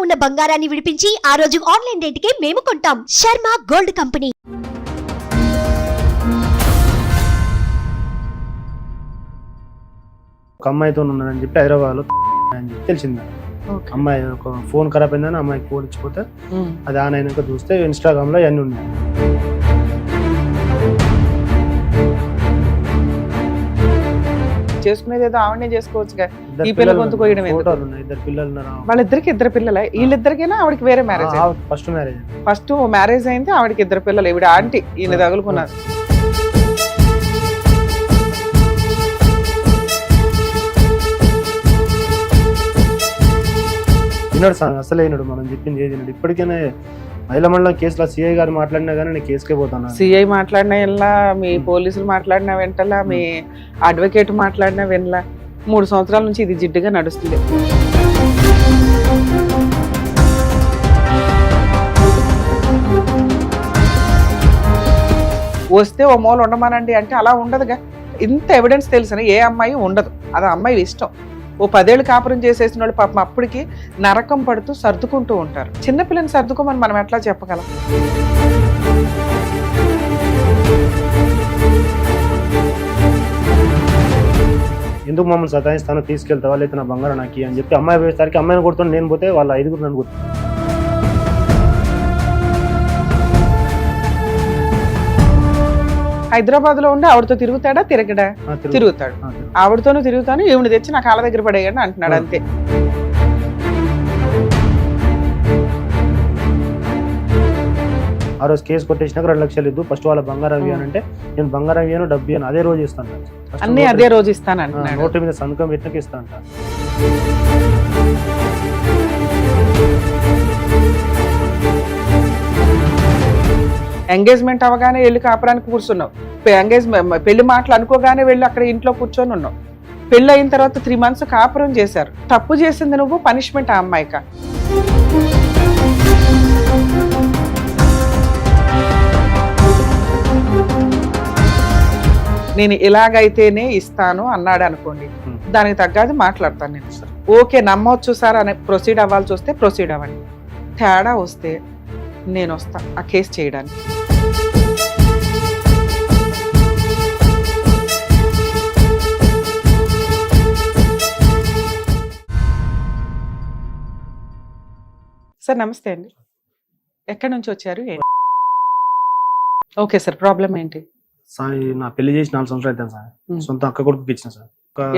ఉన్న బంగారాన్ని విడిపించి ఆ రోజు ఆన్లైన్ రేటుకే మేము కొంటాం. Sharma gold company. ఒక అమ్మాయితో ఉన్నాడని చెప్పి హైదరాబాద్లో అని చెప్పి తెలిసింది. అమ్మాయి ఒక ఫోన్ ఖరాబ్ అయిందని అమ్మాయికి ఫోన్ ఇచ్చిపోతే అది ఆన్ అయినాక చూస్తే ఇన్స్టాగ్రామ్ లో ఇవన్నీ ఉన్నాయి. చేసుకునేది ఏదో ఆవిడనే చేసుకోవచ్చుగా. ఈ పిల్ల గొంతు కోయడం ఇద్దరు పిల్లలు. వాళ్ళిద్దరికి ఇద్దరు పిల్లలే. వీళ్ళిద్దరికైనా ఆవిడకి వేరే మ్యారేజ్? ఫస్ట్ మ్యారేజ్ అయింది, ఆవిడకి ఇద్దరు పిల్లలు. ఈవిడ ఆంటీ, ఈయన తగులుకున్నారు. అసలు అయినాడు, మనం చెప్పింది ఏది. ఇప్పటికైనా మహిళా మండలం కేసులో సిఐ గారు మాట్లాడినా కానీ నేను కేసుకే పోతాను. సిఐ మాట్లాడినా వెళ్ళా, మీ పోలీసులు మాట్లాడినా వెంటలా, మీ అడ్వకేట్ మాట్లాడినా వినలా. 3 సంవత్సరాల నుంచి ఇది జిడ్డుగా నడుస్తుంది. వస్తే ఓ మూల ఉండమానండి అంటే అలా ఉండదుగా. ఇంత ఎవిడెన్స్ తెలిసిన ఏ అమ్మాయి ఉండదు. అది అమ్మాయి ఇష్టం. ఓ 10 ఏళ్ళు కాపురం చేసేసిన వాళ్ళు పాపం అప్పటికి నరకం పడుతూ సర్దుకుంటూ ఉంటారు. చిన్నపిల్లని సర్దుకోమని మనం ఎట్లా చెప్పగలం? ఎందుకు మమ్మల్ని సతాయిస్తానో తీసుకెళ్తావా లేదా నా బంగారం నాకు అని చెప్పి అమ్మాయి పోయేసరికి అమ్మాయిని కొడుతుంది. నేను పోతే వాళ్ళ 5 నన్ను కొడుతుంది. హైదరాబాద్ లో ఉండి ఆవిడతో తిరుగుతాడా? తిరుగుతాడు. ఆవిడతోనూ తిరుగుతాను, ఈవిడ తెచ్చి నా కాళ్ళ దగ్గర పడేయండి అంటున్నాడు. అంతే. ఆ రోజు కేసు కొట్టేసినాక 2 లక్షలు ఇద్దు, ఫస్ట్ వాళ్ళ బంగారం ఇవ్వనంటే నేను బంగారం ఇవ్వను, డబ్బు ఇవ్వను, అదే రోజు ఇస్తాను, అన్ని అదే రోజు ఇస్తాను అంటున్నాడు. నోటు మీద సంతకం పెట్టినాక ఇస్తాను. ఎంగేజ్మెంట్ అవగానే వెళ్ళి కాపురానికి కూర్చున్నావు. పెళ్లి మాటలు అనుకోగానే వెళ్ళి అక్కడ ఇంట్లో కూర్చొని ఉన్నావు. పెళ్లి అయిన తర్వాత 3 months కాపురం చేశారు. తప్పు చేసింది నువ్వు, పనిష్మెంట్ ఆ అమ్మాయిక? నేను ఇలాగైతేనే ఇస్తాను అన్నాడు అనుకోండి, దానికి తగ్గది మాట్లాడతాను నేను. ఓకే నమ్మవచ్చు సార్ అని ప్రొసీడ్ అవ్వాల్సి వస్తే ప్రొసీడ్ అవ్వండి. తేడా వస్తే నేను వస్తా ఆ కేసు చేయడానికి. సార్ నమస్తే అండి, ఎక్కడి నుంచి వచ్చారు? ఓకే సార్, ప్రాబ్లం ఏంటి? నా పెళ్లి చేసి 4 సంవత్సరాలు అవుతాను సార్. సొంత అక్క కొడుకు ఇచ్చిన సార్.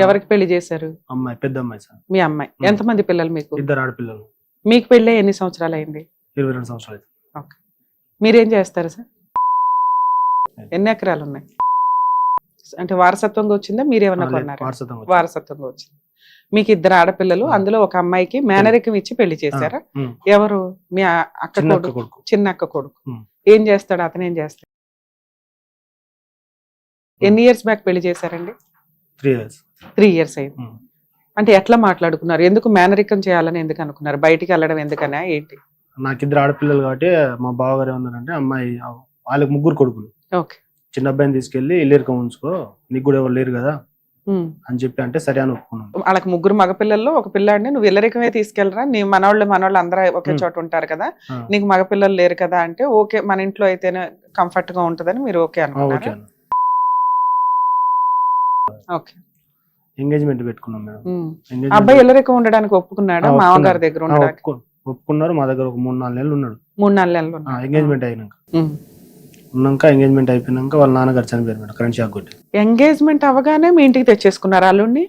ఎవరికి పెళ్లి చేశారు? అమ్మాయి, పెద్ద అమ్మాయి సార్. మీ అమ్మాయి. ఎంతమంది పిల్లలు మీకు? 2 ఆడపిల్లలు. మీకు పెళ్ళి ఎన్ని సంవత్సరాలు అయింది? 22 సంవత్సరాలు. ఓకే, మీరేం చేస్తారు సార్? ఎన్ని ఎకరాలు ఉన్నాయి? అంటే వారసత్వంగా వచ్చిందా, మీరేమన్నా కొన్నారా? వారసత్వంగా వచ్చింది. మీకు 2 ఆడపిల్లలు, అందులో ఒక అమ్మాయికి మేనరికం ఇచ్చి పెళ్లి చేశారా? ఎవరు? మీ అక్క కొడుకు, చిన్న అక్క కొడుకు. ఏం చేస్తాడు అతను? ఏం చేస్తాడు? ఎన్ని ఇయర్స్ బ్యాక్ పెళ్లి చేశారండి? 3 years అయింది. అంటే ఎట్లా మాట్లాడుకున్నారు? ఎందుకు మేనరికం చేయాలని ఎందుకు అనుకున్నారు? బయటికి వెళ్ళడం ఎందుకనా ఏంటి? నాకు 2 ఆడపిల్లలు కాబట్టి మా బావగారు ఏమన్నారంటే, అమ్మాయి వాళ్ళకి 3 కొడుకులు. ఓకే. చిన్న అబ్బాయిని తీసుకెళ్లి ఇల్లేరుకం ఉంచుకో, నీకు కూడా ఎవరు లేరు కదా అని చెప్పి అంటే సరే అని ఒప్పుకున్నాను. వాళ్ళకి 3 మగపిల్లల్లో ఒక పిల్లాడిని నువ్వు ఇల్లరికమే తీసుకెళ్ళరా, నీ మనవాళ్ళు అందరూ ఒకే చోట ఉంటారు కదా, నీకు మగపిల్లలు లేరు కదా అంటే ఓకే మన ఇంట్లో అయితేనే కంఫర్ట్ గా ఉంటదని మీరు ఓకే అనుకున్నారు. ఓకే. ఎంగేజ్మెంట్ పెట్టుకున్నాం మేడం. అబ్బాయి ఇల్లరికం ఉండడానికి ఒప్పుకున్నాడా? మామగారి దగ్గర ఒప్పుకున్నారు. మా దగ్గర ఒక 3-4 నెలలు ఉన్నాడు. 3-4 నెలలు ఎంగేజ్మెంట్ ఎంగేజ్మెంట్ అయిపోయినాక వాళ్ళ నాన్నగారు చనిపోయారు మేడం, కరెంట్ షాక్ కొట్టి. ఎంగేజ్మెంట్ అవగానే మీ ఇంటికి తెచ్చేసుకున్నారు అల్లుడిని?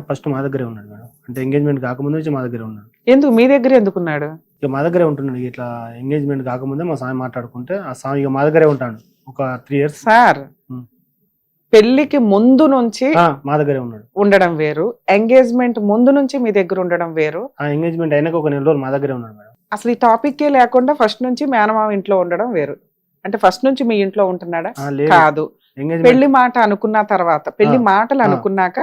ఫస్ట్ మా దగ్గరే ఉన్నాడు మేడం. అంటే ఎంగేజ్మెంట్ కాకముందు నుంచి మా దగ్గరే ఉన్నాడు. ఎందుకు మీ దగ్గర ఎందుకున్నాడు? ఇక మా దగ్గరే ఉంటున్నాడు. ఇట్లా ఎంగేజ్మెంట్ కాకముందే మా స్వామి మాట్లాడుకుంటే ఆ స్వామి ఇక మా దగ్గరే ఉంటాడు ఒక 3 years. సార్ పెళ్లికి ముందు నుంచి మా దగ్గరే ఉన్నాడు ఉండడం వేరు, ఎంగేజ్మెంట్ ముందు నుంచి మీ దగ్గర ఉండడం వేరు. ఎంగేజ్మెంట్ అయినాక ఒక 1 నెల రోజులు మా దగ్గరే ఉన్నాడు మేడం. అసలు ఈ టాపిక్ లేకుండా ఫస్ట్ నుంచి మేనమామ ఇంట్లో ఉండడం వేరు. అంటే ఫస్ట్ నుంచి మీ ఇంట్లో ఉంటున్నాడా? కాదు. పెళ్లి మాట అనుకున్న తర్వాత, పెళ్లి మాటలు అనుకున్నాక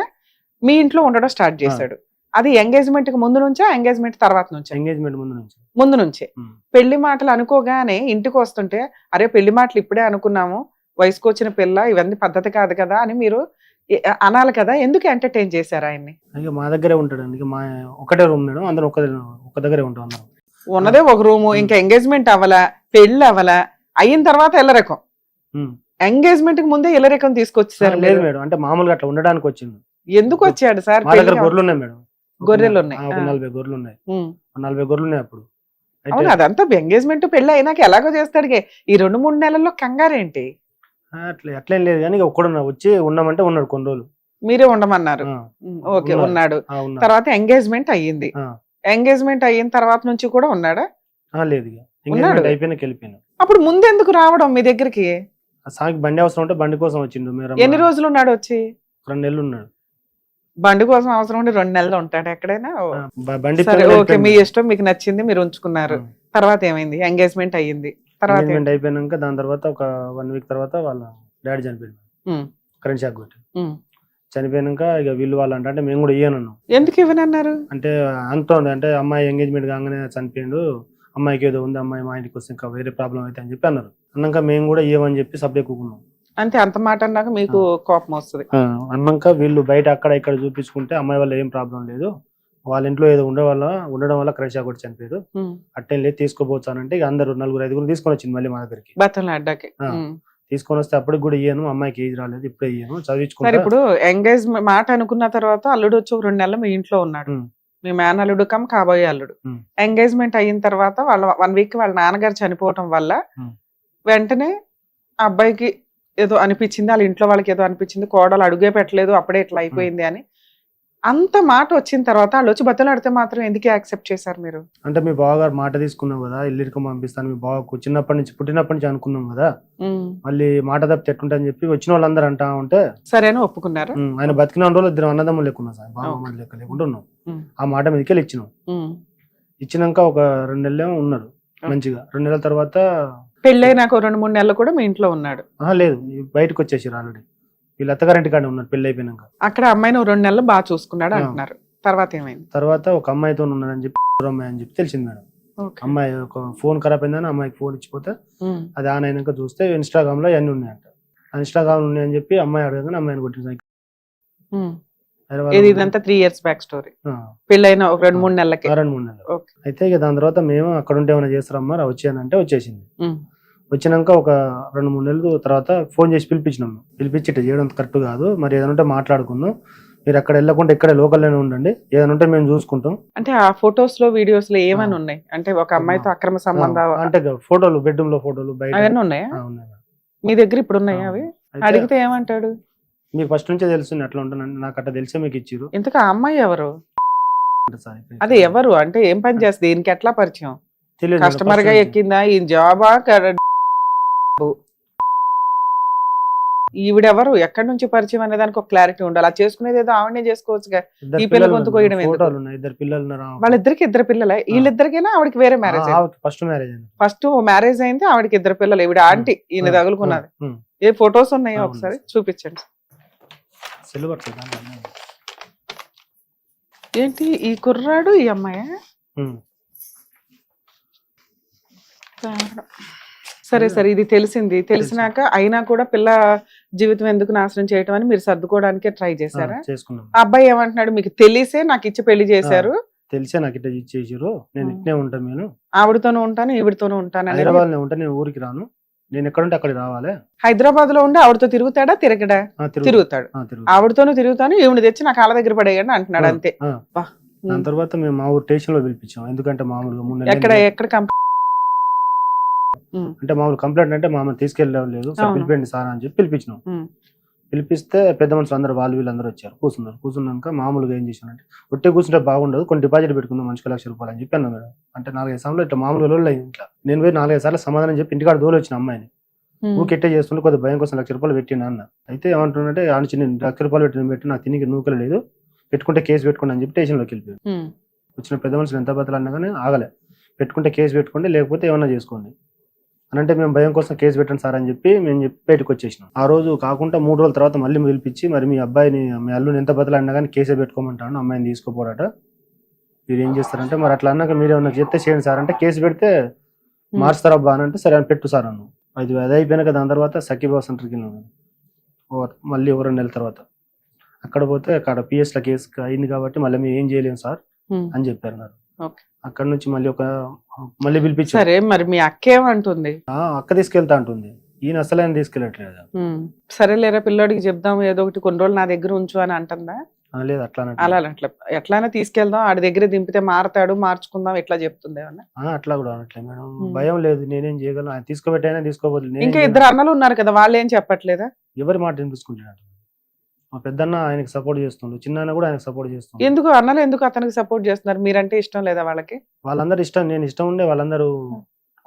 మీ ఇంట్లో ఉండడం స్టార్ట్ చేశాడు. అది ఎంగేజ్మెంట్ కి ముందు నుంచా, ఎంగేజ్మెంట్ తర్వాత నుంచా? ఎంగేజ్మెంట్ ముందు నుంచే. పెళ్లి మాటలు అనుకోగానే ఇంటికి వస్తుంటే అరే పెళ్లి మాటలు ఇప్పుడే అనుకున్నాము, వయసుకు వచ్చిన పిల్ల, ఇవన్నీ పద్ధతి కాదు కదా అని మీరు అనాలి కదా. ఎందుకు ఎంటర్టైన్ చేశారు ఆయన్ని? మా దగ్గరే ఉంటాడు. మా ఒకటే రూమ్ మేడం, అందరం ఒక దగ్గరే ఉంటాం అందరం. ఉన్నదే ఒక రూము, ఇంకా ఎంగేజ్మెంట్ అవ్వలా, పెళ్లి అవ్వలా, అయిన తర్వాత ఎల్లరకం. ఎంగేజ్మెంట్ కి ముందే ఎల్లరకం తీసుకొచ్చేసారు. లేదు మేడం, అంటే మామూలుగా అట్లా ఉండడానికి వచ్చింది. ఎందుకు వచ్చాడు సార్? మా దగ్గర గొర్రెలు ఉన్నాయి మేడం, గొర్రెలు ఉన్నాయి, 40 గొర్రెలు ఉన్నాయి. 40 గొర్రెలు ఉన్నాయి అప్పుడు. అవును, అదంతా ఎంగేజ్మెంట్ పెళ్లి అయినాక ఎలాగో చేస్తాడు. ఈ 2-3 నెలల్లో కంగారేంటి? అట్లేం లేదు కానీ ఒక్కడున్నా వచ్చి ఉన్నామంటే ఉన్నాడు కొన్ని రోజులు. మీరే ఉండమన్నారు. ఓకే, ఉన్నాడు. తర్వాత ఎంగేజ్మెంట్ అయ్యింది. ఎంగేజ్మెంట్ అయిన తర్వాత నుంచి కూడా ఉన్నాడా? లేదు, ఎంగేజ్మెంట్ అయిపోయినాక వెళ్ళిపోయినా. అప్పుడు ముందు ఎందుకు రావడం మీ దగ్గరికి? సాకి బండి అవసరం ఉంటే బండి కోసం వచ్చిండు. ఎన్ని రోజులు ఉన్నాడు వచ్చి? 2 నెలలు ఉన్నాడు. బండి కోసం అవసరం ఉంటే 2 నెలలు ఉంటాడు ఎక్కడైనా? బండి ఓకే, మీ ఇష్టం, మీకు నచ్చింది, మీరు ఉంచుకున్నారు. తర్వాత ఏమైంది? ఎంగేజ్మెంట్ అయ్యింది. తర్వాత అయిపోయినాక దాని తర్వాత ఒక 1 వీక్ తర్వాత వాళ్ళ డాడీ చనిపోయింది. కరెంట్ షాక్ కొట్టి చనిపోయినాక ఇక వీళ్ళు వాళ్ళు అంటే మేము కూడా ఇయ్యను. ఎందుకు ఇవ్వనన్నారు? అంటే అంటుంది, అంటే అమ్మాయి ఎంగేజ్మెంట్ కాగానే చనిపోయిండు, అమ్మాయికి ఏదో ఉంది, అమ్మాయి మా ఇంటికి వస్తే ఇంకా వేరే ప్రాబ్లం అయితే అని చెప్పి అన్నారు. అన్నాక మేము కూడా ఇవ్వమని చెప్పి సబ్జెక్ట్ కూకున్నాం. అంటే అంత మాట అన్నాక మీకు కోపం వస్తుంది. అన్నాక వీళ్ళు బయట అక్కడ ఇక్కడ చూపించుకుంటే అమ్మాయి వల్ల ఏం ప్రాబ్లం లేదు, వాళ్ళ ఇంట్లో ఏదో ఉండడం వల్ల కరెంట్ షాక్ కొట్టి చనిపోయారు, అట్టేం లేదు తీసుకోపోతానంటే ఇక అందరు 4-5 తీసుకొని వచ్చింది మళ్ళీ మా దగ్గరికి. బట్టలు అడ్డాకి తీసుకొని వస్తే అప్పటికి కూడా ఇయ్యాను, అమ్మాయికి ఏజ్ రాలేదు, ఇప్పుడే ఇయ్యాను, చదివించుకుంటాను. ఇప్పుడు ఎంగేజ్మెంట్ మాట అనుకున్న తర్వాత అల్లుడు వచ్చి 2 నెలలు మీ ఇంట్లో ఉన్నాడు, మీ మేనల్లుడు కమ్ కాబోయే అల్లుడు. ఎంగేజ్మెంట్ అయిన తర్వాత వాళ్ళ 1 వీక్ వాళ్ళ నాన్నగారు చనిపోవటం వల్ల వెంటనే అబ్బాయికి ఏదో అనిపించింది, వాళ్ళ ఇంట్లో వాళ్ళకి ఏదో అనిపించింది, కోడలు అడుగే పెట్టలేదు, అప్పుడే ఇట్లా అయిపోయింది అని అంత మాట వచ్చిన తర్వాత వాళ్ళు వచ్చి బతలాడితే మాత్రం ఎందుకు యాక్సెప్ట్ చేశారు మీరు? అంటే మీ బావగారు మాట తీసుకున్నాం కదా, ఇల్లుకి పంపిస్తాను, మీ బావకు పుట్టినప్పటి నుంచి అనుకున్నాం కదా, మళ్ళీ మాట తప్పితే ఎట్టుంటా అని చెప్పి వచ్చిన వాళ్ళందరూ అంటా ఉంటే సరేనా ఒప్పుకున్నారు. ఆయన బతికిన రోజులు 2 అన్నదమ్ములు లేకున్నాం సార్, బావ లెక్క లేకుండా ఉన్నాం. ఆ మాట మీదకి ఇచ్చినాం. ఇచ్చినాక ఒక 2 నెలలు ఉన్నారు మంచిగా. 2 నెలల తర్వాత పెళ్ళైనాక 2-3 నెలలు కూడా మీ ఇంట్లో ఉన్నాడు? లేదు, బయటకు వచ్చేసారు ఆల్రెడీ. వీళ్ళు అత్తగారింటి కాడ ఉన్నారు పెళ్లి అయిపోయినాక. అక్కడ అమ్మాయిని 2 నెలలు బాగా చూసుకున్నాడు అంటున్నారు. తర్వాత ఏమైంది? తర్వాత ఒక అమ్మాయితో ఉన్నాడని చెప్పి అమ్మాయి అని చెప్పి తెలిసింది మేడం. అమ్మాయి ఒక ఫోన్ ఖరాబ్ అయిందని అమ్మాయికి ఫోన్ ఇచ్చిపోతే అది ఆన్ అయినాక చూస్తే ఇన్స్టాగ్రామ్ లో అన్ని ఉన్నాయంట. ఇన్స్టాగ్రామ్ ఉన్నాయని చెప్పి అమ్మాయి అడగగానే అమ్మాయిని కొట్టింది. ఇదంతా 3 years బ్యాక్ స్టోరీ. పెళ్ళైన ఒక 2-3 నెలలకి. 2-3 నెలలు అయితే ఇక దాని తర్వాత మేము అక్కడ ఉంటే ఏమైనా చేస్తారమ్మా వచ్చానంటే వచ్చేసింది. వచ్చినాక ఒక 2-3 నెలల తర్వాత ఫోన్ చేసి పిలిపించినాము. పిలిపించి ఇట్లా చేయడం కరెక్ట్ కాదు, మరి ఏదైనా ఉంటే మాట్లాడుకుందాం, మీరు అక్కడ వెళ్ళకుండా ఇక్కడే లోకల్లోనే ఉండండి, ఏదైనా ఉంటే మేము చూసుకుంటాం. అంటే ఆ ఫొటోస్ లో వీడియోస్ లో ఏమైనా ఉన్నాయి? అంటే ఒక అమ్మాయితో అక్రమ సంబంధం అంటే ఫోటోలు, బెడ్రూమ్ లో ఫోటోలు బయట అవన్నీ ఉన్నాయా? మీ దగ్గర ఇప్పుడు ఉన్నాయా అవి? అడిగితే ఏమంటాడు? మీకు ఫస్ట్ నుంచే తెలుసు అట్లా ఉంటానండి, నాకు అట్లా తెలిసే మీకు ఇచ్చిరు. ఇంతకు ఆ అమ్మాయి ఎవరు? అదే ఎవరు అంటే ఏం పని చేస్తుంది, దీనికి ఎట్లా పరిచయం? కస్టమర్ గా ఎక్కిందా, ఈ జాబా? ఈవిడెవరు, ఎక్కడి నుంచి పరిచయం అనే దానికి ఒక క్లారిటీ ఉండాలి. అలా చేసుకునేది ఏదో ఆవిడనే చేసుకోవచ్చుగా. ఈ పిల్ల గొంతు కోయడం ఎందుకు? వాళ్ళిద్దరికి 2 పిల్లలే? వీళ్ళిద్దరికైనా ఆవిడకి వేరే మ్యారేజ్? ఫస్ట్ మ్యారేజ్ అయింది, ఆవిడకి 2 పిల్లలు. ఈవిడ ఆంటీ, ఈయన తగులుకున్నది. ఏ ఫొటోస్ ఉన్నాయో ఒకసారి చూపించండి. ఏంటి ఈ కుర్రాడు ఈ అమ్మాయి? సరే సరే, ఇది తెలిసింది. తెలిసినాక అయినా కూడా పిల్ల జీవితం ఎందుకు నాశనం చేయటం అని మీరు సర్దుకోవడానికే ట్రై చేశారా? ఆ అబ్బాయి ఏమంటున్నాడు? మీకు తెలిసే నాకు ఇచ్చి పెళ్లి చేశారు, తెలిసే నాకు ఇట్లా ఇచ్చేసారు, నేను ఇట్నే ఉంటాను, నేను ఆవిడతోనూ ఉంటాను ఈవిడతోనూ ఉంటాను, హైదరాబాద్ లో ఉంటాను, నేను ఊరికి రాను, నేను ఎక్కడుంటే అక్కడికి రావాలి. హైదరాబాద్ లో ఉండి ఆవిడతో తిరుగుతాడా? తిరగడా? తిరుగుతాడు. ఆవిడతోనూ తిరుగుతాను, ఈవిడ తెచ్చి నా కాళ్ళ దగ్గర పడేయండి అంటున్నాడు అంతే. దాని తర్వాత మేము మా ఊరు స్టేషన్ లో పిలిపించాం. ఎందుకంటే మామూలుగా ఎక్కడ అంటే మామూలు కంప్లైంట్ అంటే మామూలు తీసుకెళ్ళడం లేదు, పిలిపండి సార్ అని చెప్పి పిలిపించినాం. పిలిపిస్తే పెద్ద మనుషులు అందరూ వీళ్ళందరూ వచ్చారు, కూర్చున్నాక మామూలుగా ఏం చేశానంటే ఒట్టే కూర్చుంటే బాగుండదు, కొన్ని డిపాజిట్ పెట్టుకుందాం మనిషికి ₹1,00,000 అని చెప్పి అన్నా మేడం. అంటే 4-5 సార్లు ఇట్లా మామూలు రోజులు అయింది ఇంట్లో. నేను పోయి 4-5 సార్లు సమాధానం చెప్పి ఇంటికాడ దోలు వచ్చిన అమ్మాయిని ఊకెట్టే చేస్తుంటే కొద్దిగా భయం కోసం ₹1,00,000 పెట్టినా అన్న. అయితే ఏమంటున్నానంటే చిన్న ₹1,00,000 పెట్టి నాకు తినికి నూకలు లేదు, పెట్టుకుంటే కేసు పెట్టుకోండి అని చెప్పి స్టేషన్లోకి వెళ్ళిపోయాడు. వచ్చిన పెద్ద మనుషులు ఎంత బతలు అన్నా కానీ ఆగలే, పెట్టుకుంటే కేసు పెట్టుకోండి లేకపోతే ఏమన్నా చేసుకోండి అని అంటే మేము భయం కోసం కేసు పెట్టండి సార్ అని చెప్పి మేము చెప్పి బయటకు వచ్చేసినాం. ఆ రోజు కాకుండా 3 రోజుల తర్వాత మళ్ళీ పిలిపించి మరి మీ అబ్బాయిని మీ అల్లుని ఎంత బతలు అన్నా కానీ కేసే పెట్టుకోమంటాను, అమ్మాయిని తీసుకోపోడట, మీరు ఏం చేస్తారంటే మరి అట్లా అన్నాక మీరు ఏమన్నా చెప్తే చేయండి సార్ అంటే కేసు పెడితే మార్చుతారా అబ్బా అని అంటే సరే అని పెట్టు సార్ అన్నాను. అది అయిపోయినాక దాని తర్వాత సఖీబాబు సెంటర్కి వెళ్ళాను మళ్ళీ 2 నెలల తర్వాత. అక్కడ పోతే అక్కడ పిఎస్లో కేసు అయింది కాబట్టి మళ్ళీ మేము ఏం చేయలేము సార్ అని చెప్పారు. ఓకే. అక్కడ నుంచి మళ్ళీ పిలిపించారు. సరే మరి మీ అక్క ఏమంటుంది? అక్క తీసుకెళ్తా అంటుంది, ఈయన అసలు ఆయన తీసుకెళ్ళట్లేదు. సరేలేరా పిల్లోడికి చెప్దాం ఏదో ఒకటి, కొన్ని రోజులు నా దగ్గర ఉంచు అని అంటుందా? లేదు అట్లా అలా అట్లా ఎట్లానే తీసుకెళ్దాం, ఆడి దగ్గర దింపితే మారతాడు, మార్చుకుందాం ఇట్లా చెప్తుంది ఏమన్నా? అట్లా కూడా అనట్లేదు మేడం, భయం లేదు, నేనేం చేయగలను, ఆయన తీసుకోబెట్టైనా తీసుకోబోతుంది. ఇంకా ఇద్దరు అన్నలు ఉన్నారు కదా, వాళ్ళు ఏం చెప్పట్లేదా? ఎవరి మాట వినిపించుకుంటున్నాడు. మా పెద్దన్న ఆయనకి సపోర్ట్ చేస్తుండు, చిన్న కూడా ఆయనకు సపోర్ట్ చేస్తుండు. ఎందుకు అన్నలు ఎందుకు అతనికి సపోర్ట్ చేస్తున్నారు? మీరంటే ఇష్టం లేదా వాళ్ళకి? వాళ్ళందరూ ఇష్టం, నేను ఇష్టం ఉండే వాళ్ళందరూ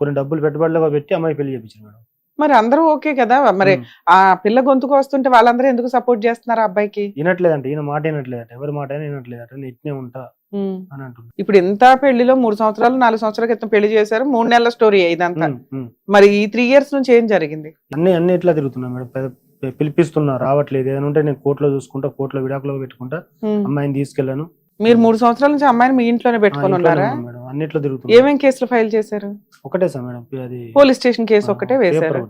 కొన్ని డబ్బులు పెట్టుబడిలో పెట్టి అమ్మాయి పెళ్లి చేయించారు మేడం. మరి అందరూ ఓకే కదా, మరి ఆ పిల్ల గొంతుకు వస్తుంటే వాళ్ళందరూ ఎందుకు సపోర్ట్ చేస్తున్నారు అబ్బాయికి? వినట్లేదంట, ఈయన మాట వినట్లేదట, ఎవరి మాట అయినా వినట్లేదట, నేను ఇట్నే ఉంటా అని అంటుంది. ఇప్పుడు ఇంత పెళ్లిలో 3 సంవత్సరాలు 4 సంవత్సరాల క్రితం పెళ్లి చేశారు, 3 నెలల స్టోరీ ఇదంతా. మరి ఈ 3 years నుంచి ఏం జరిగింది? అన్ని ఇట్లా తిరుగుతున్నా మేడం, పిలిపిస్తున్నా రావట్లేదు, ఏదైనా ఉంటే నేను కోర్టులో చూసుకుంటా, కోర్టులో విడాకులో పెట్టుకుంటా, అమ్మాయిని తీసుకెళ్లాను. మీరు 3 సంవత్సరాల నుంచి అమ్మాయిని మీ ఇంట్లోనే పెట్టుకొని ఉన్నారా? అన్నిట్లో తిరుగుతున్నా. ఏమేం కేసులు ఫైల్ చేశారు? ఒకటే సార్ మేడం, అది పోలీస్ స్టేషన్ కేసు ఒకటే వేశారు.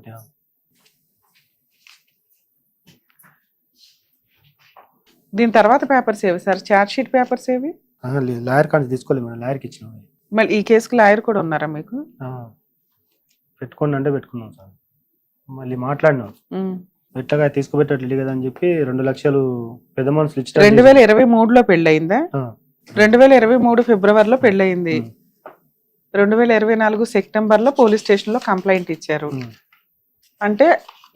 దీని తర్వాత పేపర్స్ ఏవి సార్? చార్జ్ షీట్ పేపర్స్ ఏవి? లాయర్ కానీ తీసుకోలేదు మేడం, లాయర్కి ఇచ్చిన. మళ్ళీ ఈ కేసుకి లాయర్ కూడా ఉన్నారా మీకు? పెట్టుకోండి అంటే పెట్టుకున్నాం సార్, మళ్ళీ మాట్లాడినాం, ఎట్లాగా తీసుకుపెట్టట్లేదు కదా అని చెప్పి 2 లక్షలు పెద్ద మనుషులు ఇచ్చారు. 2023లో పెళ్ళయిందా? 2023 ఫిబ్రవరిలో పెళ్ళయింది. 2024 సెప్టెంబర్ లో పోలీస్ స్టేషన్ లో కంప్లైంట్ ఇచ్చారు. అంటే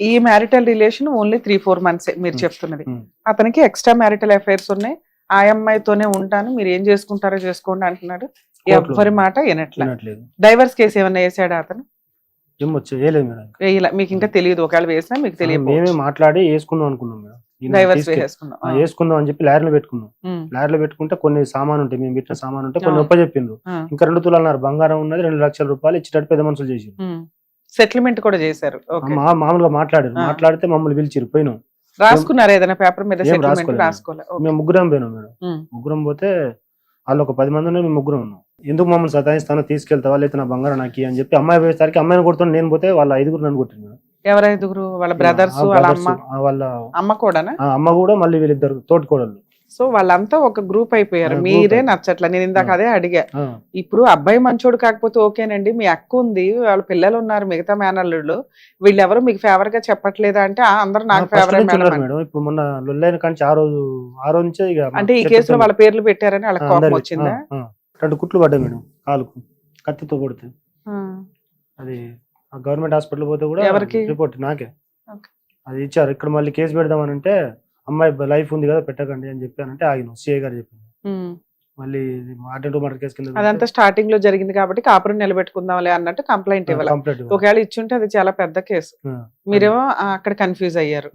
ఈ మ్యారిటల్ రిలేషన్ ఓన్లీ 3-4 months మీరు చెప్తున్నది. అతనికి ఎక్స్ట్రా మ్యారిటల్ అఫైర్స్ ఉన్నాయి, ఆ అమ్మాయితోనే ఉంటాను, మీరు ఏం చేసుకుంటారో చేసుకోండి అంటున్నాడు. ఎవరి మాట వినట్లేదు. డైవర్స్ కేసు ఏమన్నా వేసాడా అతను? మీకు ఇంకా తెలియదు, ఒకవేళ వేసినా మీకు తెలియదు. మేమే మాట్లాడి వేసుకుందాం అనుకున్నాం మేడం, వేసుకుందాం అని చెప్పి లాయర్లో పెట్టుకున్నాం. లాయర్లో పెట్టుకుంటే కొన్ని సామాన్ ఉంటాయి, మేము పెట్టిన సామాన్ ఉంటే కొన్ని ఒప్ప చెప్పిండ్రు. ఇంకా 2 తులాలు బంగారం ఉన్నది, 2 లక్షల రూపాయలు ఇచ్చేటట్టు పెద్ద మనుషులు చేసి సెటిల్మెంట్ కూడా చేశారు. మామూలుగా మాట్లాడారు, మాట్లాడితే మమ్మల్ని పిలిచిరు, పోయినాం. రాసుకున్నారు ఏదైనా పేపర్ మీద? రాసుకోలేదు. మేము ముగ్గురం పోయినాం మేడం. ముగ్గురం పోతే వాళ్ళు ఒక 10 మంది ఉన్నారు, మేము ముగ్గురం ఉన్నాం. ఎందుకు మమ్మల్ని సతాయిస్తానో, తీసుకెళ్తా వాళ్ళైతే నా బంగారం నాకు అని చెప్పి అమ్మాయి పోయేసరికి అమ్మాయిని కొడుతున్నా, నేను పోతే వాళ్ళ 5 నన్ను కొట్టింది. ఎవరు 5? వాళ్ళ బ్రదర్స్, వాళ్ళ అమ్మ కూడా? అమ్మ కూడా, మళ్ళీ వీళ్ళిద్దరు తోటికోడళ్ళు. సో వాళ్ళంతా ఒక గ్రూప్ అయిపోయారు, మీరే నచ్చట్ల. నేను ఇందాక అదే అడిగా. ఇప్పుడు అబ్బాయి మంచోడు కాకపోతే ఓకేనండి, మీ అక్క ఉంది, వాళ్ళ పిల్లలు ఉన్నారు, మిగతా మేనల్లుళ్ళు, వీళ్ళెవరు మీకు ఫేవర్ గా చెప్పట్లేదా అంటే అందరూ నాకు ఫేవర్. ఇప్పుడు మొన్న లొల్లైన కానీ ఆ రోజు నుంచే అంటే ఈ కేసులో వాళ్ళ పేర్లు పెట్టారని వాళ్ళకి కోపం వచ్చిందా? 2 కుట్లు పడ్డాయి మేడం కాలుకు, కత్తితో కొడితే. అది గవర్నమెంట్ హాస్పిటల్ పోతే కూడా రిపోర్ట్ నాకే అది ఇచ్చారు. ఇక్కడ మళ్ళీ కేసు పెడదామని అంటే అమ్మాయి లైఫ్ ఉంది కదా పెట్టకండి అని చెప్పానంటే ఆగిన సిఐ గారు చెప్పింది. మళ్ళీ మర్డర్ కేసు కింద అదంతా స్టార్టింగ్ లో జరిగింది కాబట్టి కాపురం నిలబెట్టుకుందాంలే అన్నట్టు కంప్లైంట్ ఇవ్వాలి. ఒకవేళ ఇచ్చుంటే అది చాలా పెద్ద కేసు. మీరేమో అక్కడ కన్ఫ్యూజ్ అయ్యారు.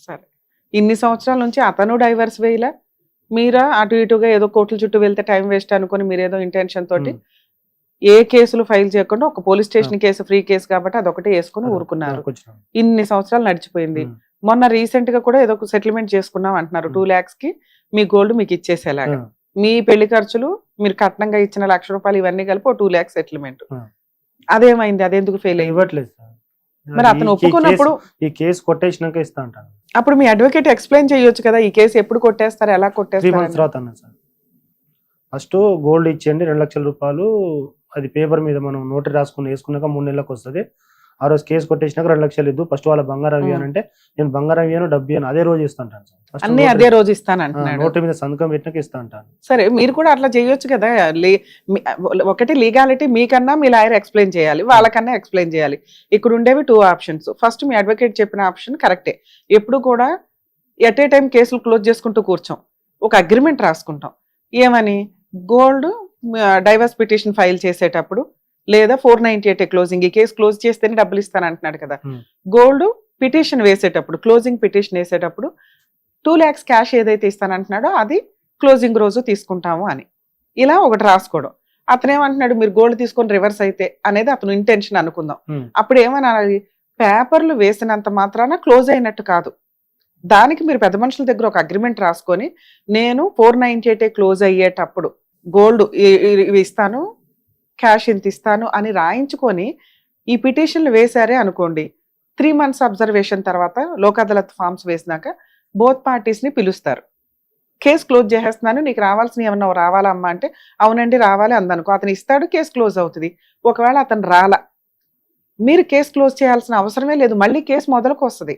సరే, ఇన్ని సంవత్సరాల నుంచి అతను డైవర్స్ వేయలే, మీరా అటు ఇటుగా ఏదో కోర్టుల చుట్టూ వెళ్తే టైం వేస్ట్ అనుకుని మీరేదో ఇంటెన్షన్ తోటి ఏ కేసులు ఫైల్ చేయకుండా ఒక police station case, free case కాబట్టి అదొకటి వేసుకుని ఊరుకున్నారు. ఇన్ని సంవత్సరాలు నడిచిపోయింది. మొన్న రీసెంట్ గా కూడా ఏదో సెటిల్మెంట్ చేసుకున్నాం అంటున్నారు. 2 lakhs కి మీ గోల్డ్ మీకు ఇచ్చేసేలాగా, మీ పెళ్లి ఖర్చులు, మీరు కట్నంగా ఇచ్చిన ₹1,00,000 ఇవన్నీ కలిపి 2 lakhs సెటిల్మెంట్. అదేమైంది? అదేందుకు ఫెయిల్ ఇవ్వట్లేదు? మరి అతను ఒప్పుకున్నప్పుడు ఈ కేసు కొట్టేసినాక ఇస్తా అంటాను. అప్పుడు మీ అడ్వకేట్ ఎక్స్ప్లెయిన్ చేయొచ్చు కదా, ఈ కేసు ఎప్పుడు కొట్టేస్తారు, ఎలా కొట్టేస్తారు? 3 months తర్వాత అన్నారు సార్. ఫస్ట్ గోల్డ్ ఇచ్చేయండి, ₹2,00,000, అది పేపర్ మీద మనం నోటరీ రాసుకుని వేసుకున్నాక 3 నెలలకు వస్తుంది. ఆ రోజు కేసు కొట్టేసినాక 2 లక్షలు ఇద్దు, ఫస్ట్ వాళ్ళ బంగారం ఇవ్వనంటే నేను బంగారం ఇవ్వను, డబ్బు ఇవ్వను, అదే రోజు ఇస్తాను. అన్ని అదే రోజు ఇస్తాను అంటున్నాడు. నోటరీ మీద సంతకం పెట్టినాక ఇస్తా అంటాను. సరే, మీరు కూడా అట్లా చేయొచ్చు కదా. ఒకటి లీగాలిటీ మీకన్నా మీ లాయర్ ఎక్స్ప్లెయిన్ చేయాలి, వాళ్ళకన్నా ఎక్స్ప్లెయిన్ చేయాలి. ఇక్కడ ఉండేవి 2 options. ఫస్ట్ మీ అడ్వకేట్ చెప్పిన ఆప్షన్ కరెక్టే. ఎప్పుడు కూడా ఎట్ ఏ టైం కేసులు క్లోజ్ చేసుకుంటూ కూర్చోం, ఒక అగ్రిమెంట్ రాసుకుంటాం. ఏమని? గోల్డ్ డైవర్స్ పిటిషన్ ఫైల్ చేసేటప్పుడు లేదా 498 క్లోజింగ్, ఈ కేసు క్లోజ్ చేస్తేనే డబ్బులు ఇస్తాను అంటున్నాడు కదా. గోల్డ్ పిటిషన్ వేసేటప్పుడు, క్లోజింగ్ పిటిషన్ వేసేటప్పుడు 2 lakhs క్యాష్ ఏదైతే ఇస్తానంటున్నాడో అది క్లోజింగ్ రోజు తీసుకుంటాము అని ఇలా ఒకటి రాసుకోవడం. అతను ఏమంటున్నాడు, మీరు గోల్డ్ తీసుకొని రివర్స్ అయితే అనేది అతను ఇంటెన్షన్ అనుకుందాం. అప్పుడు ఏమనాలి, పేపర్లు వేసినంత మాత్రాన క్లోజ్ అయినట్టు కాదు. దానికి మీరు పెద్ద మనుషుల దగ్గర ఒక అగ్రిమెంట్ రాసుకొని, నేను 498 క్లోజ్ అయ్యేటప్పుడు గోల్డ్ ఇవి ఇస్తాను, క్యాష్ ఇంత ఇస్తాను అని రాయించుకొని ఈ పిటిషన్లు వేశారే అనుకోండి, 3 months అబ్జర్వేషన్ తర్వాత లోక్ అదాలత్ ఫార్మ్స్ వేసినాక బోత్ పార్టీస్ ని పిలుస్తారు. కేసు క్లోజ్ చేసేస్తున్నాను, నీకు రావాల్సిన ఏమన్నా రావాలా అమ్మా అంటే అవునండి రావాలి అందనుకో, అతను ఇస్తాడు, కేసు క్లోజ్ అవుతుంది. ఒకవేళ అతను రాలా, మీరు కేసు క్లోజ్ చేయాల్సిన అవసరమే లేదు, మళ్ళీ కేసు మొదలుకు వస్తుంది.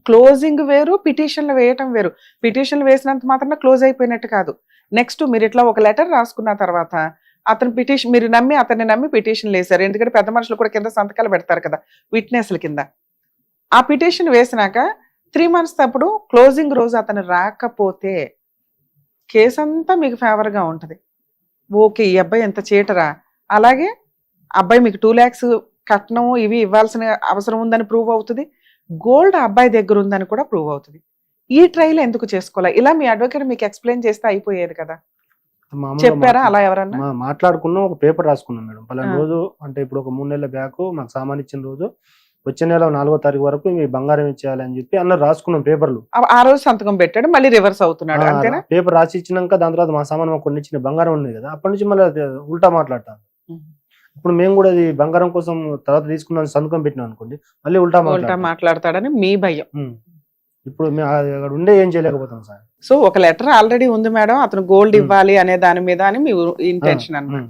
క్లోజింగ్ వేరు, పిటిషన్లు వేయటం వేరు. పిటిషన్లు వేసినంత మాత్రం క్లోజ్ అయిపోయినట్టు కాదు. నెక్స్ట్ మీరు ఇట్లా ఒక లెటర్ రాసుకున్న తర్వాత అతను పిటిషన్, మీరు నమ్మి అతన్ని నమ్మి పిటిషన్లు వేశారు, ఎందుకంటే పెద్ద మనుషులు కూడా కింద సంతకాలు పెడతారు కదా విట్నెస్ల కింద. ఆ పిటిషన్ వేసినాక 3 months అప్పుడు క్లోజింగ్ రోజు అతను రాకపోతే కేసు అంతా మీకు ఫేవర్గా ఉంటుంది. ఓకే, ఈ అబ్బాయి ఎంత చీటరా, అలాగే అబ్బాయి మీకు 2 lakhs కట్నం ఇవి ఇవ్వాల్సిన అవసరం ఉందని ప్రూవ్ అవుతుంది, గోల్డ్ అబ్బాయి దగ్గర ఉందని కూడా ప్రూవ్ అవుతుంది. ఈ ట్రైల్ ఎందుకు చేసుకోవాలి? ఇలా మీ అడ్వకేట్ మీకు ఎక్స్ప్లెయిన్ చేస్తే అయిపోయేది కదా. చెప్పారా అలా ఎవరన్నా? మాట్లాడుకున్నాం, ఒక పేపర్ రాసుకున్నాం మేడం. పలానా రోజు అంటే ఇప్పుడు ఒక 3 నెలల బ్యాక్ మాకు సామాన్ ఇచ్చిన రోజు వచ్చే నెల 4వ తారీఖు వరకు మీ బంగారం ఇచ్చేయాలి అని చెప్పి అన్న రాసుకున్నాం పేపర్లు. ఆ రోజు సంతకం పెట్టాడు, మళ్ళీ రివర్స్ అవుతున్నాడు అంతేనా? పేపర్ రాసి ఇచ్చినాక దాని తర్వాత మా సామాన్ మాకు కొన్ని ఇచ్చిన బంగారం ఉంది కదా, అప్పటి నుంచి మళ్ళీ ఉల్టా మాట్లాడతాను. ఇప్పుడు మేము కూడా అది బంగారం కోసం తర్వాత తీసుకున్నాం సంతకం పెట్టినాం అనుకోండి, మళ్ళీ ఉల్టా మాట్లాడతాడని మీ భయం. ఇప్పుడు మేము అక్కడ ఉండే ఏం చేయలేకపోతాం సార్. సో ఒక లెటర్ ఆల్రెడీ ఉంది మేడం, అతను గోల్డ్ ఇవ్వాలి అనే దాని మీద అని మీ ఇంటెన్షన్ అన్నమాట.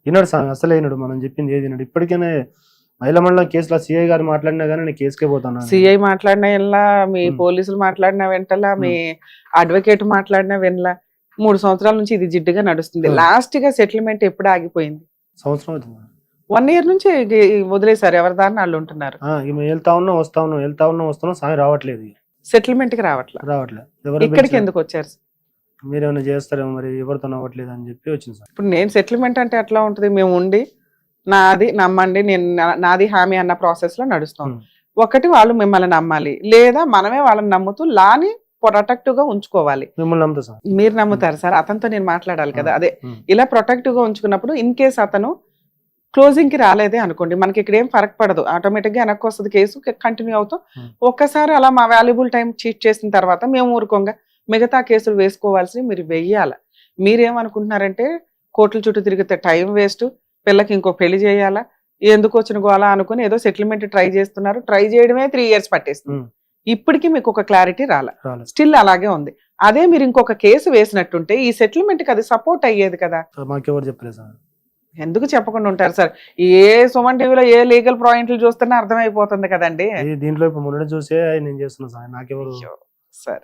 విన్నాడు సార్, అసలు అయినాడు, మనం చెప్పింది ఏది విన్నాడు. ఇప్పటికైనా మహిళా మండలం కేసులో సిఐ గారు మాట్లాడినా కానీ నేను కేసుకే పోతాను. సిఐ మాట్లాడినా వినలా, మీ పోలీసులు మాట్లాడినా వెంటలా, మీ అడ్వకేట్ మాట్లాడినా వినలా. 3 సంవత్సరాల నుంచి ఇది జిడ్డుగా నడుస్తుంది. లాస్ట్ గా సెటిల్మెంట్ ఎప్పుడు ఆగిపోయింది? సంవత్సరం అవుతుంది. 1 year నుంచి వదిలేసారు, ఎవరి దారిని వాళ్ళు ఉంటున్నారు. వెళ్తా ఉన్నాం వస్తున్నాం సాయం రావట్లేదు, సెటిల్మెంట్ కి రావట్లేదు. ఇక్కడికి ఎందుకు వచ్చారు? మీరేమైనా చేస్తారేమో మరి, ఎవరితో అవ్వట్లేదు అని చెప్పి వచ్చింది సార్. ఇప్పుడు నేను సెటిల్మెంట్ అంటే ఎట్లా ఉంటుంది, మేము ఉండి నాది నమ్మండి, నేను నాది హామీ అన్న ప్రాసెస్ లో నడుస్తాం. ఒకటి వాళ్ళు మిమ్మల్ని నమ్మాలి, లేదా మనమే వాళ్ళని నమ్ముతూ లాని ప్రొటెక్టివ్ గా ఉంచుకోవాలి. మిమ్మల్ని నమ్ముతా సార్. మీరు నమ్ముతారు సార్, అతనితో నేను మాట్లాడాలి కదా. అదే ఇలా ప్రొటెక్టివ్ గా ఉంచుకున్నప్పుడు ఇన్ కేస్ అతను క్లోజింగ్ కి రాలేదే అనుకోండి, మనకి ఇక్కడ ఏం ఫరక్ పడదు, ఆటోమేటిక్ గా వెనక్కి వస్తుంది, కేసు కంటిన్యూ అవుతాం. ఒక్కసారి అలా మా వాల్యుబుల్ టైం చీట్ చేసిన తర్వాత మేము ఊరుకోంగా మిగతా కేసులు వేసుకోవాల్సి మీరు వెయ్యాలి. మీరేమనుకుంటున్నారంటే కోర్టుల చుట్టూ తిరిగితే టైం వేస్ట్, పిల్లకి ఇంకో పెళ్లి చేయాలా, ఎందుకు వచ్చిన గోలా అనుకుని ఏదో సెటిల్మెంట్ ట్రై చేస్తున్నారు. ట్రై చేయడమే 3 years పట్టేస్తుంది. ఇప్పటికీ మీకు ఒక క్లారిటీ రాలే, స్టిల్ అలాగే ఉంది. అదే మీరు ఇంకొక కేసు వేసినట్టుంటే ఈ సెటిల్మెంట్ కి అది సపోర్ట్ అయ్యేది కదా. మాకెవరు చెప్పలేదు సార్. ఎందుకు చెప్పకుండా ఉంటారు సార్? ఏ సుమన్ టీవీలో ఏ లీగల్ పాయింట్లు చూస్తున్నా అర్థమైపోతుంది కదండి. దీంట్లో ఇప్పుడు మొన్న చూసే నేను చేస్తున్నా సార్. నాకెవరు సార్,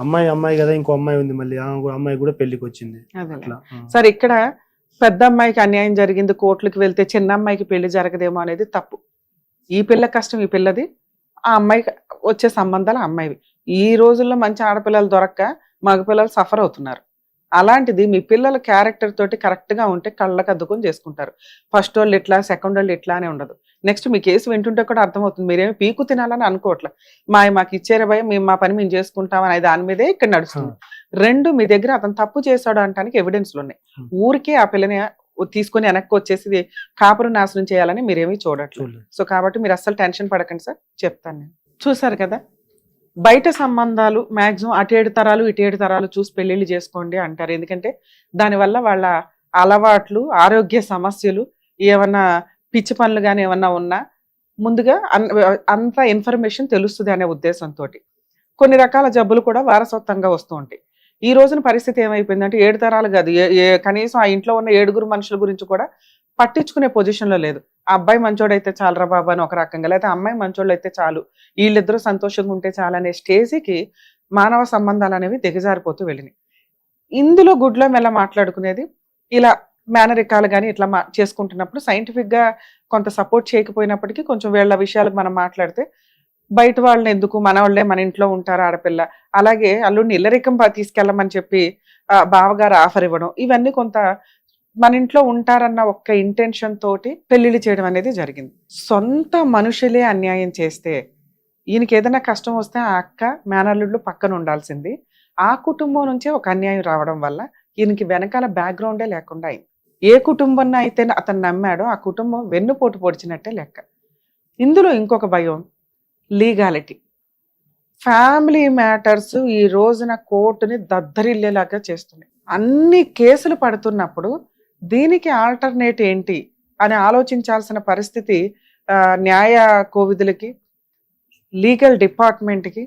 అమ్మాయి కదా, ఇంకో అమ్మాయి ఉంది, మళ్ళీ అమ్మాయి కూడా పెళ్లికి వచ్చింది. సార్ ఇక్కడ పెద్ద అమ్మాయికి అన్యాయం జరిగింది, కోర్టులకు వెళ్తే చిన్న అమ్మాయికి పెళ్లి జరగదేమో అనేది తప్పు. ఈ పిల్ల కష్టం ఈ పిల్లది, ఆ అమ్మాయికి వచ్చే సంబంధాలు అమ్మాయివి. ఈ రోజుల్లో మంచి ఆడపిల్లలు దొరక్క మగపిల్లలు సఫర్ అవుతున్నారు. అలాంటిది మీ పిల్లల క్యారెక్టర్ తోటి కరెక్ట్ గా ఉంటే కళ్ళకు అద్దుకొని చేసుకుంటారు. ఫస్ట్ వాళ్ళు ఇట్లా, సెకండ్ వాళ్ళు ఇట్లా అనే ఉండదు. నెక్స్ట్ మీ కేసు వింటుంటే కూడా అర్థమవుతుంది, మీరేమి పీకు తినాలని అనుకోవట్లే, మాకు ఇచ్చారే భయం, మేము మా పని మేము చేసుకుంటాం అనే దాని మీదే ఇక్కడ నడుస్తుంది. 2 మీ దగ్గర అతను తప్పు చేశాడు అనడానికి ఎవిడెన్స్లు ఉన్నాయి. ఊరికే ఆ పిల్లని తీసుకొని వెనక్కి వచ్చేసి కాపురం నాశనం చేయాలని మీరేమీ చూడట్లేదు. సో కాబట్టి మీరు అస్సలు టెన్షన్ పడకండి సార్, చెప్తాను నేను. చూసారు కదా, బయట సంబంధాలు మాక్సిమం అటు 7 తరాలు ఇటు 7 తరాలు చూసి పెళ్లిళ్ళు చేసుకోండి అంటారు. ఎందుకంటే దానివల్ల వాళ్ళ అలవాట్లు, ఆరోగ్య సమస్యలు, ఏమన్నా పిచ్చి పనులు కానీ ఏమన్నా ఉన్నా ముందుగా అంత ఇన్ఫర్మేషన్ తెలుస్తుంది అనే ఉద్దేశంతో కొన్ని రకాల జబ్బులు కూడా వారసత్వంగా వస్తూ ఉంటాయి. ఈ రోజున పరిస్థితి ఏమైపోయిందంటే 7 తరాలు కాదు, కనీసం ఆ ఇంట్లో ఉన్న 7 మనుషుల గురించి కూడా పట్టించుకునే పొజిషన్లో లేదు. ఆ అబ్బాయి మంచోడైతే చాలరా బాబు అని ఒక రకంగా, లేకపోతే అమ్మాయి మంచోళ్ళు అయితే చాలు, వీళ్ళిద్దరూ సంతోషంగా ఉంటే చాలు అనే స్టేజ్కి మానవ సంబంధాలు అనేవి దిగజారిపోతూ వెళ్ళినాయి. ఇందులో గుడ్లో మెల్ల మాట్లాడుకునేది ఇలా మేనరికాలు కానీ ఇట్లా చేసుకుంటున్నప్పుడు సైంటిఫిక్గా కొంత సపోర్ట్ చేయకపోయినప్పటికీ కొంచెం వీళ్ళ విషయాలకు మనం మాట్లాడితే బయట వాళ్ళని ఎందుకు, మన వాళ్ళే మన ఇంట్లో ఉంటారు ఆడపిల్ల, అలాగే అల్లుడిని ఇల్లరికం తీసుకెళ్ళమని చెప్పి బావగారు ఆఫర్ ఇవ్వడం, ఇవన్నీ కొంత మన ఇంట్లో ఉంటారన్న ఒక్క ఇంటెన్షన్ తోటి పెళ్లిళ్ళు చేయడం అనేది జరిగింది. సొంత మనుషులే అన్యాయం చేస్తే ఈయనకి ఏదైనా కష్టం వస్తే ఆ అక్క మేనల్లుళ్ళు పక్కన ఉండాల్సింది. ఆ కుటుంబం నుంచే ఒక అన్యాయం రావడం వల్ల ఈయనకి వెనకాల బ్యాక్గ్రౌండే లేకుండా అయింది. ఏ కుటుంబాన్ని అయితే అతను నమ్మాడో ఆ కుటుంబం వెన్నుపోటు పొడిచినట్టే లెక్క. ఇందులో ఇంకొక భయం లీగాలిటీ. ఫ్యామిలీ మ్యాటర్స్ ఈ రోజున కోర్టుని దద్దరిల్లేలాగా చేస్తున్నాయి. అన్ని కేసులు పడుతున్నప్పుడు దీనికి ఆల్టర్నేట్ ఏంటి అని ఆలోచించాల్సిన పరిస్థితి న్యాయ కోవిదులకి, లీగల్ డిపార్ట్మెంట్కి,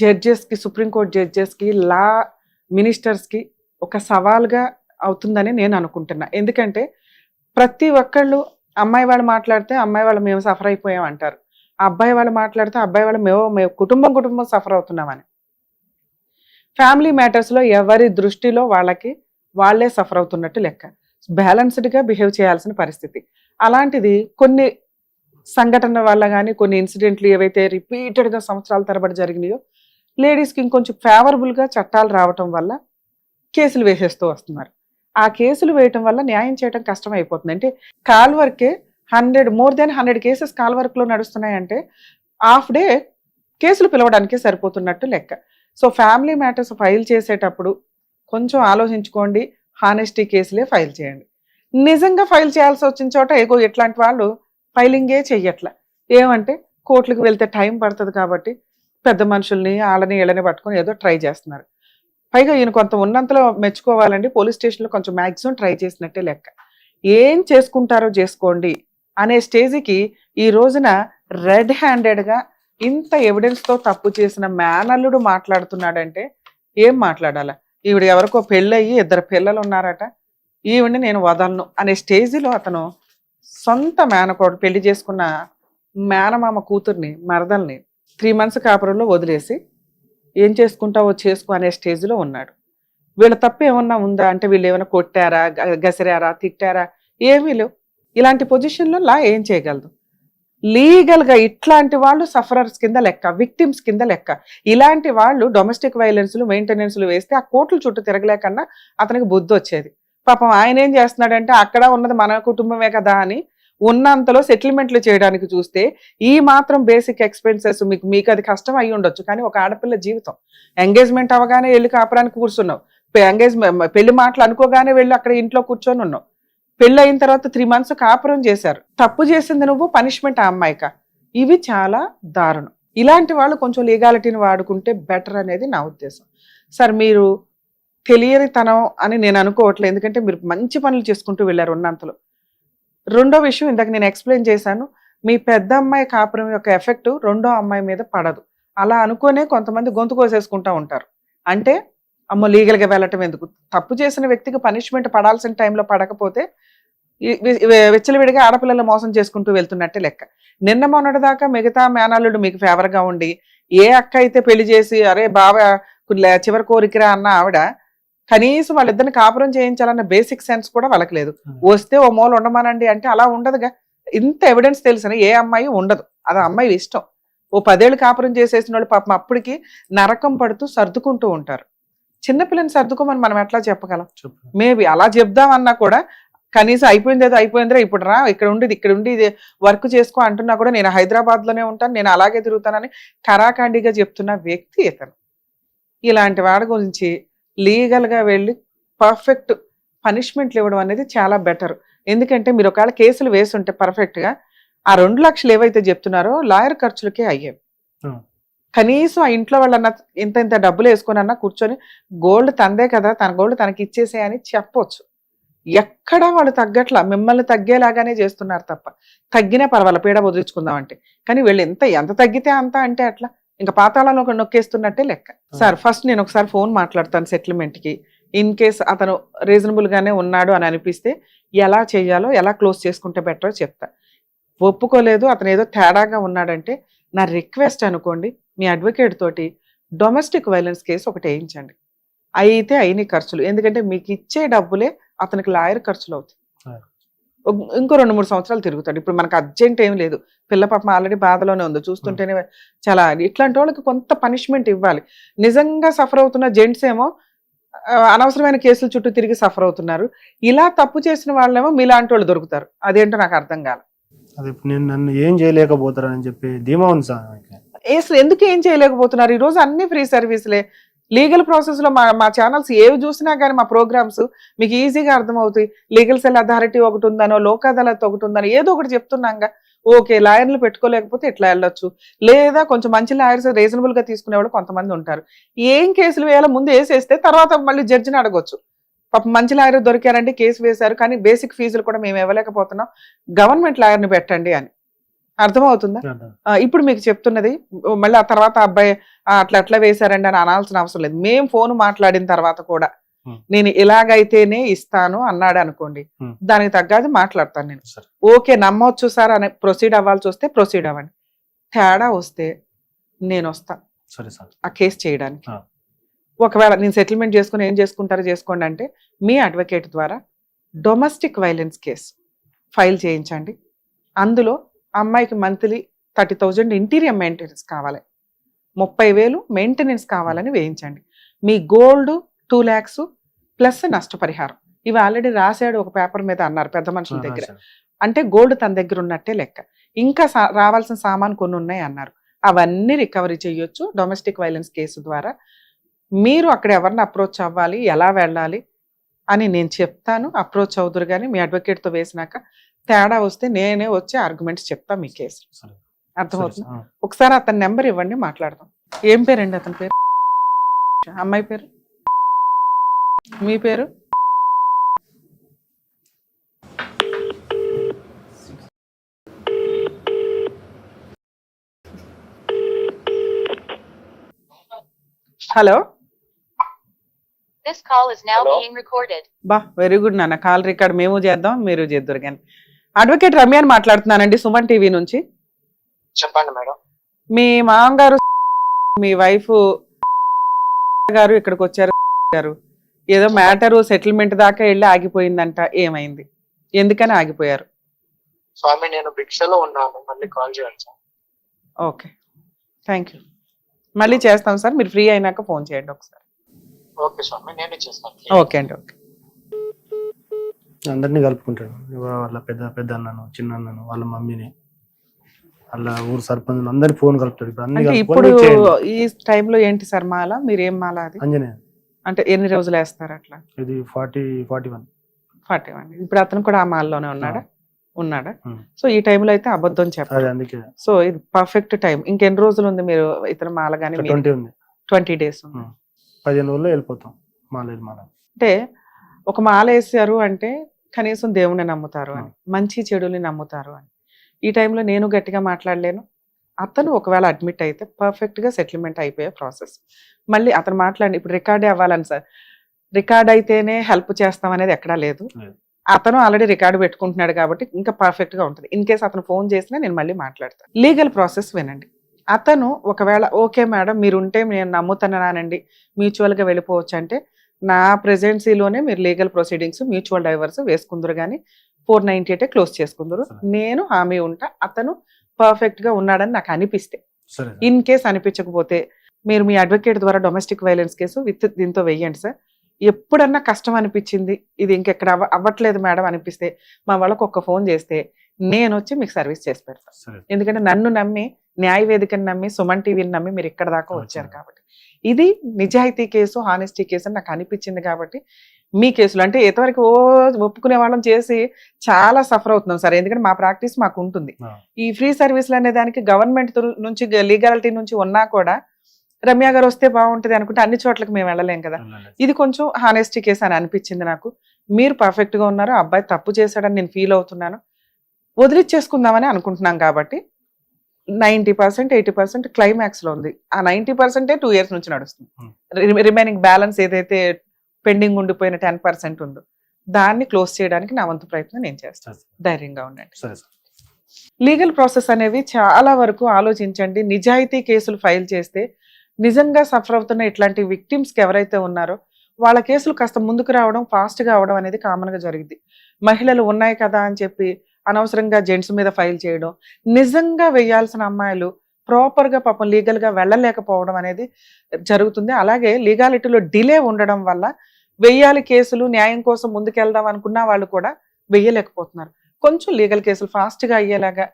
జడ్జెస్కి, సుప్రీంకోర్టు జడ్జెస్కి, లా మినిస్టర్స్కి ఒక సవాల్గా అవుతుందని నేను అనుకుంటున్నా. ఎందుకంటే ప్రతి ఒక్కళ్ళు అమ్మాయి వాళ్ళు మాట్లాడితే అమ్మాయి వాళ్ళు మేము సఫర్ అయిపోయాం అంటారు, అబ్బాయి వాళ్ళు మాట్లాడితే అబ్బాయి వాళ్ళు మేము కుటుంబం సఫర్ అవుతున్నామని. ఫ్యామిలీ మ్యాటర్స్లో ఎవరి దృష్టిలో వాళ్ళే సఫర్ అవుతున్నట్టు లెక్క. బ్యాలెన్స్డ్గా బిహేవ్ చేయాల్సిన పరిస్థితి. అలాంటిది కొన్ని సంఘటనల వల్ల కానీ కొన్ని ఇన్సిడెంట్లు ఏవైతే రిపీటెడ్గా సంవత్సరాల తరబడి జరిగినాయో లేడీస్కి ఇంకొంచెం ఫేవరబుల్గా చట్టాలు రావటం వల్ల కేసులు వేసేస్తూ వస్తున్నారు. ఆ కేసులు వేయటం వల్ల న్యాయం చేయడం కష్టం అయిపోతుంది. అంటే కాల్ వర్కే more than 100 కేసెస్ కాల్ వర్క్లో నడుస్తున్నాయంటే హాఫ్ డే కేసులు పిలవడానికే సరిపోతున్నట్టు లెక్క. సో ఫ్యామిలీ మ్యాటర్స్ ఫైల్ చేసేటప్పుడు కొంచెం ఆలోచించుకోండి, హానెస్టీ కేసులే ఫైల్ చేయండి. నిజంగా ఫైల్ చేయాల్సి వచ్చిన చోట ఎట్లాంటి వాళ్ళు ఫైలింగే చెయ్యట్లా. ఏమంటే కోర్టులకు వెళ్తే టైం పడుతుంది కాబట్టి పెద్ద మనుషుల్ని వాళ్ళని వీళ్ళని పట్టుకొని ఏదో ట్రై చేస్తున్నారు. పైగా ఈయన కొంత ఉన్నంతలో మెచ్చుకోవాలండి, పోలీస్ స్టేషన్లో కొంచెం మ్యాక్సిమం ట్రై చేసినట్టే లెక్క. ఏం చేసుకుంటారో చేసుకోండి అనే స్టేజ్కి ఈ రోజున రెడ్ హ్యాండెడ్గా ఇంత ఎవిడెన్స్తో తప్పు చేసిన మేనల్లుడు మాట్లాడుతున్నాడంటే ఏం మాట్లాడాలా? ఈవిడ ఎవరికో పెళ్ళయ్యి 2 పిల్లలు ఉన్నారట, ఈవిడ్ని నేను వదలను అనే స్టేజ్లో అతను సొంత మేనకోడు పెళ్లి చేసుకున్న మేనమామ కూతుర్ని మరదల్ని 3 months కాపురంలో వదిలేసి ఏం చేసుకుంటావో చేసుకో అనే స్టేజ్లో ఉన్నాడు. వీళ్ళ తప్పు ఏమన్నా ఉందా అంటే వీళ్ళు ఏమైనా కొట్టారా, గసిరారా, తిట్టారా? ఏమీ లేవు. ఇలాంటి పొజిషన్లో లా ఏం చేయగలదు? లీగల్గా ఇట్లాంటి వాళ్ళు సఫరర్స్ కింద లెక్క, విక్టిమ్స్ కింద లెక్క. ఇలాంటి వాళ్ళు డొమెస్టిక్ వైలెన్స్లు మెయింటెనెన్స్లు వేస్తే ఆ కోర్టుల చుట్టూ తిరగలేకన్నా అతనికి బుద్ధి వచ్చేది. పాపం ఆయన ఏం చేస్తున్నాడంటే అక్కడ ఉన్నది మన కుటుంబమే కదా అని ఉన్నంతలో సెటిల్మెంట్లు చేయడానికి చూస్తే ఈ మాత్రం బేసిక్ ఎక్స్పెన్సెస్ మీకు అది కష్టం అయ్యి ఉండొచ్చు. కానీ ఒక ఆడపిల్ల జీవితం, ఎంగేజ్మెంట్ అవగానే వెళ్ళి కాపురానికి కూర్చున్నావు, పెళ్లి మాటలు అనుకోగానే వెళ్ళి అక్కడ ఇంట్లో కూర్చొని ఉన్నావు, పెళ్ళి అయిన తర్వాత 3 months కాపురం చేశారు, తప్పు చేసింది నువ్వు, పనిష్మెంట్ ఆ అమ్మాయిక. ఇవి చాలా దారుణం. ఇలాంటి వాళ్ళు కొంచెం లీగాలిటీని వాడుకుంటే బెటర్ అనేది నా ఉద్దేశం. సార్ మీరు తెలియనితనం అని నేను అనుకోవట్లేదు, ఎందుకంటే మీరు మంచి పనులు చేసుకుంటూ వెళ్ళారు ఉన్నంతలో. రెండో విషయం ఇందాక నేను ఎక్స్ప్లెయిన్ చేశాను, మీ పెద్ద అమ్మాయి కాపురం యొక్క ఎఫెక్ట్ రెండో అమ్మాయి మీద పడదు. అలా అనుకునే కొంతమంది గొంతు కోసేసుకుంటూ ఉంటారు. అంటే అమ్మో లీగల్గా వెళ్ళటం ఎందుకు? తప్పు చేసిన వ్యక్తికి పనిష్మెంట్ పడాల్సిన టైంలో పడకపోతే విచ్చలవిడిగా ఆడపిల్లలు మోసం చేసుకుంటూ వెళ్తున్నట్టే లెక్క. నిన్న మొన్నటి దాకా మిగతా మేనల్లుడు మీకు ఫేవర్గా ఉండి ఏ అక్క అయితే పెళ్లి చేసి అరే బావ చివరి కోరికరా అన్న ఆవిడ కనీసం వాళ్ళిద్దరిని కాపురం చేయించాలన్న బేసిక్ సెన్స్ కూడా వాళ్ళకి లేదు. వస్తే ఓ మూల ఉండమానండి అంటే అలా ఉండదుగా. ఇంత ఎవిడెన్స్ తెలిసిన ఏ అమ్మాయి ఉండదు, అది అమ్మాయి ఇష్టం. ఓ 10 ఏళ్ళు కాపురం చేసేసిన వాళ్ళు పాపం అప్పటికి నరకం పడుతూ సర్దుకుంటూ ఉంటారు. చిన్నపిల్లని సర్దుకోమని మనం ఎట్లా చెప్పగలం? మేబీ అలా చెప్దామన్నా కూడా కనీసం అయిపోయిందిరా ఇప్పుడు రా ఇక్కడ ఉండి వర్క్ చేసుకో అంటున్నా కూడా నేను హైదరాబాద్లోనే ఉంటాను, నేను అలాగే తిరుగుతానని కరాఖండిగా చెప్తున్న వ్యక్తి ఇతను. ఇలాంటి వాడి గురించి లీగల్గా వెళ్ళి పర్ఫెక్ట్ పనిష్మెంట్లు ఇవ్వడం అనేది చాలా బెటర్. ఎందుకంటే మీరు ఒకవేళ కేసులు వేసి ఉంటే పర్ఫెక్ట్గా ఆ 2 లక్షలు ఏవైతే చెప్తున్నారో లాయర్ ఖర్చులకే అయ్యేవి. కనీసం ఆ ఇంట్లో వాళ్ళన్నా ఇంత డబ్బులు వేసుకొని అన్నా కూర్చొని గోల్డ్ తందే కదా, తన గోల్డ్ తనకి ఇచ్చేసే అని చెప్పొచ్చు. ఎక్కడా వాళ్ళు తగ్గట్లా, మిమ్మల్ని తగ్గేలాగానే చేస్తున్నారు తప్ప. తగ్గినా పర్వాలేదు పీడ వదిలించుకుందామంటే, కానీ వీళ్ళు ఎంత తగ్గితే అంత అంటే అట్లా ఇంకా పాతాళంలో నొక్కేస్తున్నట్టే లెక్క. సార్ ఫస్ట్ నేను ఒకసారి ఫోన్ మాట్లాడతాను సెటిల్మెంట్కి. ఇన్ కేస్ అతను రీజనబుల్గానే ఉన్నాడు అని అనిపిస్తే ఎలా చేయాలో, ఎలా క్లోజ్ చేసుకుంటే బెటరో చెప్తా. ఒప్పుకోలేదు అతను ఏదో తేడాగా ఉన్నాడంటే నా రిక్వెస్ట్ అనుకోండి, మీ అడ్వకేట్ తోటి డొమెస్టిక్ వైలెన్స్ కేసు ఒకటి వేయించండి. అయితే అయిన ఖర్చులు, ఎందుకంటే మీకు ఇచ్చే డబ్బులే అతనికి లాయర్ ఖర్చులు అవుతాయి. ఇంకో 2-3 సంవత్సరాలు తిరుగుతాడు. ఇప్పుడు మనకు అర్జెంట్ ఏం లేదు, పిల్ల పాపం ఆల్రెడీ బాధలోనే ఉంది, చూస్తుంటేనే చాలా. ఇట్లాంటి వాళ్ళకి కొంత పనిష్మెంట్ ఇవ్వాలి. నిజంగా సఫర్ అవుతున్న జెంట్స్ ఏమో అనవసరమైన కేసుల చుట్టూ తిరిగి సఫర్ అవుతున్నారు. ఇలా తప్పు చేసిన వాళ్ళేమో మీలాంటి వాళ్ళు దొరుకుతారు. అదేంటో నాకు అర్థం కాదు. నేను నన్ను ఏం చేయలేకపోతారని చెప్పి ధీమా ఉంది సార్. అసలు ఎందుకు ఏం చేయలేకపోతున్నారు? ఈరోజు అన్ని ఫ్రీ సర్వీసులే. లీగల్ ప్రాసెస్లో మా ఛానల్స్ ఏవి చూసినా కానీ మా ప్రోగ్రామ్స్ మీకు ఈజీగా అర్థమవుతాయి. లీగల్ సెల్ అథారిటీ ఒకటి ఉందనో, లోక్ అదాలత్ ఒకటి ఉందనో ఏదో ఒకటి చెప్తున్నాగా. ఓకే లాయర్లు పెట్టుకోలేకపోతే ఇట్లా వెళ్ళొచ్చు, లేదా కొంచెం మంచి లాయర్స్ రీజనబుల్గా తీసుకునేవాళ్ళు కొంతమంది ఉంటారు. ఏం కేసులు వేయాలో ముందు వేసేస్తే తర్వాత మళ్ళీ జడ్జిని అడగొచ్చు. పాపం మంచి లాయర్ దొరికారంటే కేసు వేశారు, కానీ బేసిక్ ఫీజులు కూడా మేము ఇవ్వలేకపోతున్నాం, గవర్నమెంట్ లాయర్ని పెట్టండి అని. అర్థమవుతుందా? అర్థం. ఇప్పుడు మీకు చెప్తున్నది మళ్ళీ ఆ తర్వాత అబ్బాయి అట్లా వేశారండి అని అనాల్సిన అవసరం లేదు. మేము ఫోన్ మాట్లాడిన తర్వాత కూడా నేను ఇలాగైతేనే ఇస్తాను అన్నాడు అనుకోండి, దానికి తగ్గది మాట్లాడతాను నేను. ఓకే నమ్మొచ్చు సార్ అని ప్రొసీడ్ అవ్వాల్సి వస్తే ప్రొసీడ్ అవ్వండి. తేడా వస్తే నేను వస్తా ఆ కేసు చేయడానికి. ఒకవేళ నేను సెటిల్మెంట్ చేసుకుని ఏం చేసుకుంటారో చేసుకోండి అంటే మీ అడ్వకేట్ ద్వారా డొమెస్టిక్ వైలెన్స్ కేసు ఫైల్ చేయించండి. అందులో అమ్మాయికి మంత్లీ 30,000 ఇంటీరియర్ మెయింటెనెన్స్ కావాలి, 30,000 మెయింటెనెన్స్ కావాలని వేయించండి. మీ గోల్డ్ 2 lakhs ప్లస్ నష్టపరిహారం ఇవి ఆల్రెడీ రాశాడు ఒక పేపర్ మీద అన్నారు పెద్ద మనుషుల దగ్గర. అంటే గోల్డ్ తన దగ్గర ఉన్నట్టే లెక్క. ఇంకా రావాల్సిన సామాన్ కొన్ని ఉన్నాయి అన్నారు, అవన్నీ రికవరీ చేయొచ్చు డొమెస్టిక్ వైలెన్స్ కేసు ద్వారా. మీరు అక్కడ ఎవరిని అప్రోచ్ అవ్వాలి, ఎలా వెళ్ళాలి అని నేను చెప్తాను. అప్రోచ్ అవుదురు కానీ మీ అడ్వకేట్తో వేసినాక తేడా వస్తే నేనే వచ్చి ఆర్గ్యుమెంట్స్ చెప్తా మీ కేసు. అర్థమవుతుంది? ఒకసారి అతని నెంబర్ ఇవ్వండి, మాట్లాడదాం. ఏం పేరండి అతని పేరు? అమ్మాయి పేరు? మీ పేరు? Hello. This call is now being recorded. బా వెరీ గుడ్ నాన్న. కాల్ రికార్డ్ మేము చేద్దాం, మీరు చేద్దరు కానీ. అడ్వకేట్ రమ్య అని మాట్లాడుతున్నానండి, సుమన్ టీవీ నుంచి. చెప్పండి మేడం. మీ మామగారు మీ వైఫ్ గారు ఇక్కడికి వచ్చారు గారు, ఏదో మ్యాటర్ సెటిల్మెంట్ దాకా వెళ్ళి ఆగిపోయిందంట, ఏమైంది, ఎందుకని ఆగిపోయారు? స్వామి నేను భిక్షలో ఉన్నాను, మళ్ళీ కాల్ చేయాలి సార్. Okay thank you. మళ్ళీ చేస్తాం సార్, మీరు ఫ్రీ అయినాక ఫోన్ చేయండి ఒకసారి. ఓకే స్వామి నేనే చేస్తాను. ఓకే అండి. ఓకే. అందరినీ కలుపుకుంటాడు, వాళ్ళ పెద్ద అన్నను, చిన్న అన్నను, వాళ్ళ మమ్మీని, వాళ్ళ ఊరు సర్పంచ్ అందరినీ ఫోన్ కలుపుతాడు. అంటే ఇప్పుడు ఈ టైంలో ఏంటి సార్ మాల? మీరు ఏం మాల అది? అంజనే. అంటే ఎన్ని రోజులు వేస్తారు అట్లా? ఇది 41. ఇప్పుడు అతను కూడా ఆ మాల్లోనే ఉన్నాడా? సో ఈ టైంలో అయితే అబద్ధం చెప్పాలి. అందుకే సో ఇది పర్ఫెక్ట్ టైం. ఇంకెన్ని రోజులు ఉంది మీరు ఇతను మాల గానీ? 20 days ఉంది. 15 రోజుల్లో వెళ్ళిపోతాం మాల. అంటే ఒక మాల వేసారు అంటే కనీసం దేవుణ్ణి నమ్ముతారు అని, మంచి చెడుని నమ్ముతారు అని. ఈ టైంలో నేను గట్టిగా మాట్లాడలేను. అతను ఒకవేళ అడ్మిట్ అయితే పర్ఫెక్ట్ గా సెటిల్మెంట్ అయిపోయే ప్రాసెస్. మళ్ళీ అతను మాట్లాడి ఇప్పుడు రికార్డే అవ్వాలని సార్, రికార్డ్ అయితేనే హెల్ప్ చేస్తాం అనేది ఎక్కడా లేదు. అతను ఆల్రెడీ రికార్డు పెట్టుకుంటున్నాడు కాబట్టి ఇంకా పర్ఫెక్ట్ గా ఉంటుంది. ఇన్ కేసు అతను ఫోన్ చేసినా నేను మళ్ళీ మాట్లాడతాను. లీగల్ ప్రాసెస్ వినండి. అతను ఒకవేళ ఓకే మేడం మీరు ఉంటే నేను నమ్ముతున్నానండి, మ్యూచువల్ గా వెళ్ళిపోవచ్చు అంటే నా ప్రెజెన్సీలోనే మీరు లీగల్ ప్రొసీడింగ్స్ మ్యూచువల్ డైవర్స్ వేసుకుందరు కానీ 498 క్లోజ్ చేసుకుందరు. నేను హామీ ఉంటా అతను పర్ఫెక్ట్ గా ఉన్నాడని నాకు అనిపిస్తే. ఇన్ కేస్ అనిపించకపోతే మీరు మీ అడ్వకేట్ ద్వారా డొమెస్టిక్ వైలెన్స్ కేసు విత్ దీంతో వెయ్యండి సార్. ఎప్పుడన్నా కష్టం అనిపించింది, ఇది ఇంకెక్కడ అవ్వట్లేదు మేడం అనిపిస్తే మా వాళ్ళకు ఒక్క ఫోన్ చేస్తే నేను వచ్చి మీకు సర్వీస్ చేసి పెడతాను. ఎందుకంటే నన్ను నమ్మి, న్యాయ వేదికను నమ్మి, సుమన్ టీవీని నమ్మి మీరు ఇక్కడ దాకా వచ్చారు కాబట్టి. ఇది నిజాయితీ కేసు, హానెస్టీ కేసు అని నాకు అనిపించింది కాబట్టి మీ కేసులు అంటే ఎంతవరకు ఒప్పుకునే వాళ్ళని చేసి చాలా సఫర్ అవుతున్నాం సార్. ఎందుకంటే మా ప్రాక్టీస్ మాకు ఉంటుంది. ఈ ఫ్రీ సర్వీసులు అనే దానికి గవర్నమెంట్ నుంచి లీగాలిటీ నుంచి ఉన్నా కూడా రమ్య గారు వస్తే బాగుంటుంది అనుకుంటే అన్ని చోట్లకి మేము వెళ్ళలేం కదా. ఇది కొంచెం హానెస్టీ కేసు అని అనిపించింది నాకు. మీరు పర్ఫెక్ట్ గా ఉన్నారు, అబ్బాయి తప్పు చేశాడని నేను ఫీల్ అవుతున్నాను, వదిలిచ్చేసుకుందామని అనుకుంటున్నాం కాబట్టి 90% 80% క్లైమాక్స్ లో ఉంది. ఆ 90% 2 years నుంచి నడుస్తుంది. రిమైనింగ్ బ్యాలెన్స్ ఏదైతే పెండింగ్ ఉండిపోయిన 10% ఉందో దాన్ని క్లోజ్ చేయడానికి నా వంతు ప్రయత్నం నేను చేస్తాను. ధైర్యంగా ఉండండి. లీగల్ ప్రాసెస్ అనేవి చాలా వరకు ఆలోచించండి. నిజాయితీ కేసులు ఫైల్ చేస్తే నిజంగా సఫర్ అవుతున్న ఇట్లాంటి విక్టిమ్స్ కి ఎవరైతే ఉన్నారో వాళ్ళ కేసులు కాస్త ముందుకు రావడం, ఫాస్ట్ గా అవడం అనేది కామన్ గా జరిగింది. మహిళలు ఉన్నాయి కదా అని చెప్పి అనవసరంగా జెంట్స్ మీద ఫైల్ చేయడం, నిజంగా వేయాల్సిన అమ్మాయిలు ప్రాపర్ గా పాపం లీగల్ గా వెళ్ళలేకపోవడం అనేది జరుగుతుంది. అలాగే లీగాలిటీలో డిలే ఉండడం వల్ల వెయ్యాలి కేసులు, న్యాయం కోసం ముందుకెళ్దాం అనుకున్న వాళ్ళు కూడా వెయ్యలేకపోతున్నారు. కొంచెం లీగల్ కేసులు ఫాస్ట్ గా అయ్యేలాగా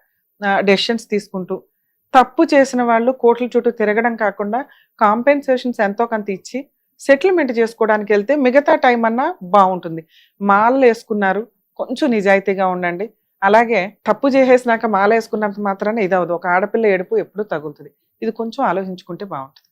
డెసిషన్స్ తీసుకుంటూ, తప్పు చేసిన వాళ్ళు కోర్టుల చుట్టూ తిరగడం కాకుండా కాంపెన్సేషన్స్ ఎంతో కొంత ఇచ్చి సెటిల్మెంట్ చేసుకోవడానికి వెళ్తే మిగతా టైం అన్నా బాగుంటుంది. మాలలు వేసుకున్నారు, కొంచెం నిజాయితీగా ఉండండి. అలాగే తప్పు చేసేసినాక మాల వేసుకున్నంత మాత్రాన ఇది అవదు. ఒక ఆడపిల్ల ఏడుపు ఎప్పుడూ తగులుతుంది. ఇది కొంచెం ఆలోచించుకుంటే బాగుంటుంది.